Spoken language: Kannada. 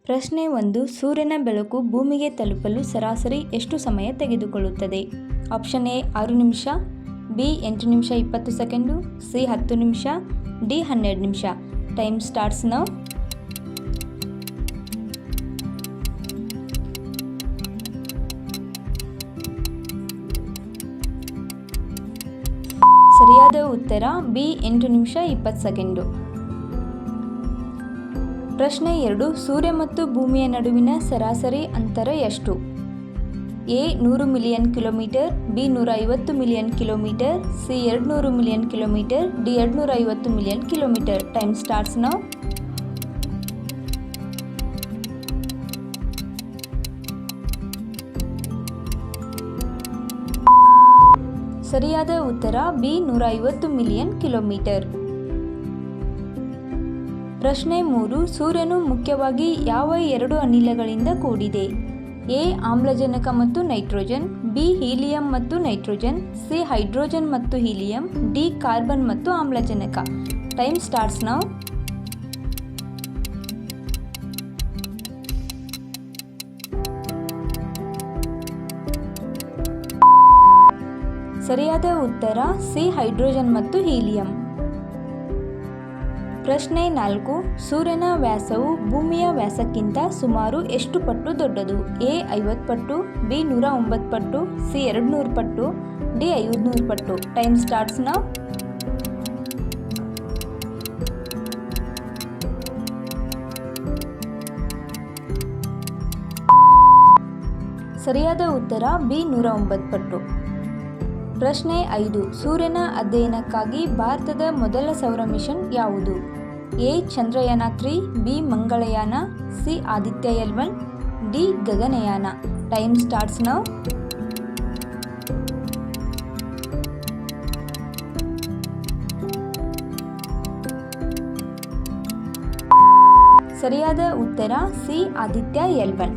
ಪ್ರಶ್ನೆ 1. ಸೂರ್ಯನ ಬೆಳಕು ಭೂಮಿಗೆ ತಲುಪಲು ಸರಾಸರಿ ಎಷ್ಟು ಸಮಯ ತೆಗೆದುಕೊಳ್ಳುತ್ತದೆ? ಆಪ್ಷನ್ ಎ 6 ನಿಮಿಷ, ಬಿ 8 ನಿಮಿಷ 20 ಸೆಕೆಂಡು, ಸಿ 10 ನಿಮಿಷ, ಡಿ 12 ನಿಮಿಷ. Time starts now. ಸರಿಯಾದ ಉತ್ತರ ಬಿ 8 ನಿಮಿಷ 20 ಸೆಕೆಂಡು. ಪ್ರಶ್ನೆ 2. ಸೂರ್ಯ ಮತ್ತು ಭೂಮಿಯ ನಡುವಿನ ಸರಾಸರಿ ಅಂತರ ಎಷ್ಟು? A 100 million kilometre, B 150 million kilometre, C 200 million kilometre, D 250 million kilometre. Time starts now. ಸರಿಯಾದ ಉತ್ತರ ಬಿ 150 ಮಿಲಿಯನ್ ಕಿಲೋಮೀಟರ್. ಪ್ರಶ್ನೆ 3. ಸೂರ್ಯನು ಮುಖ್ಯವಾಗಿ ಯಾವ 2 ಅನಿಲಗಳಿಂದ ಕೂಡಿದೆ? ಎ ಆಮ್ಲಜನಕ ಮತ್ತು ನೈಟ್ರೋಜನ್, ಬಿ ಹೀಲಿಯಂ ಮತ್ತು ನೈಟ್ರೋಜನ್, ಸಿ ಹೈಡ್ರೋಜನ್ ಮತ್ತು ಹೀಲಿಯಂ, ಡಿ ಕಾರ್ಬನ್ ಮತ್ತು ಆಮ್ಲಜನಕ. Time starts now. ಸರಿಯಾದ ಉತ್ತರ ಸಿ ಹೈಡ್ರೋಜನ್ ಮತ್ತು ಹೀಲಿಯಂ. ಪ್ರಶ್ನೆ 4. ಸೂರ್ಯನ ವ್ಯಾಸವು ಭೂಮಿಯ ವ್ಯಾಸಕ್ಕಿಂತ ಸುಮಾರು ಎಷ್ಟು ಪಟ್ಟು ದೊಡ್ಡದು? ಎ 50 ಪಟ್ಟು, ಬಿ 109 ಪಟ್ಟು, ಸಿ 200 ಪಟ್ಟು, ಡಿ 500 ಪಟ್ಟು. Time starts now. ಸರಿಯಾದ ಉತ್ತರ ಬಿ 109 ಪಟ್ಟು. ಪ್ರಶ್ನೆ 5. ಸೂರ್ಯನ ಅಧ್ಯಯನಕ್ಕಾಗಿ ಭಾರತದ ಮೊದಲ ಸೌರ ಮಿಷನ್ ಯಾವುದು? A Chandrayaan 3, B Mangalyaan, C Aditya L1, D Gaganyaan. Time starts now. ಸರಿಯಾದ ಉತ್ತರ ಸಿ ಆದಿತ್ಯ L1.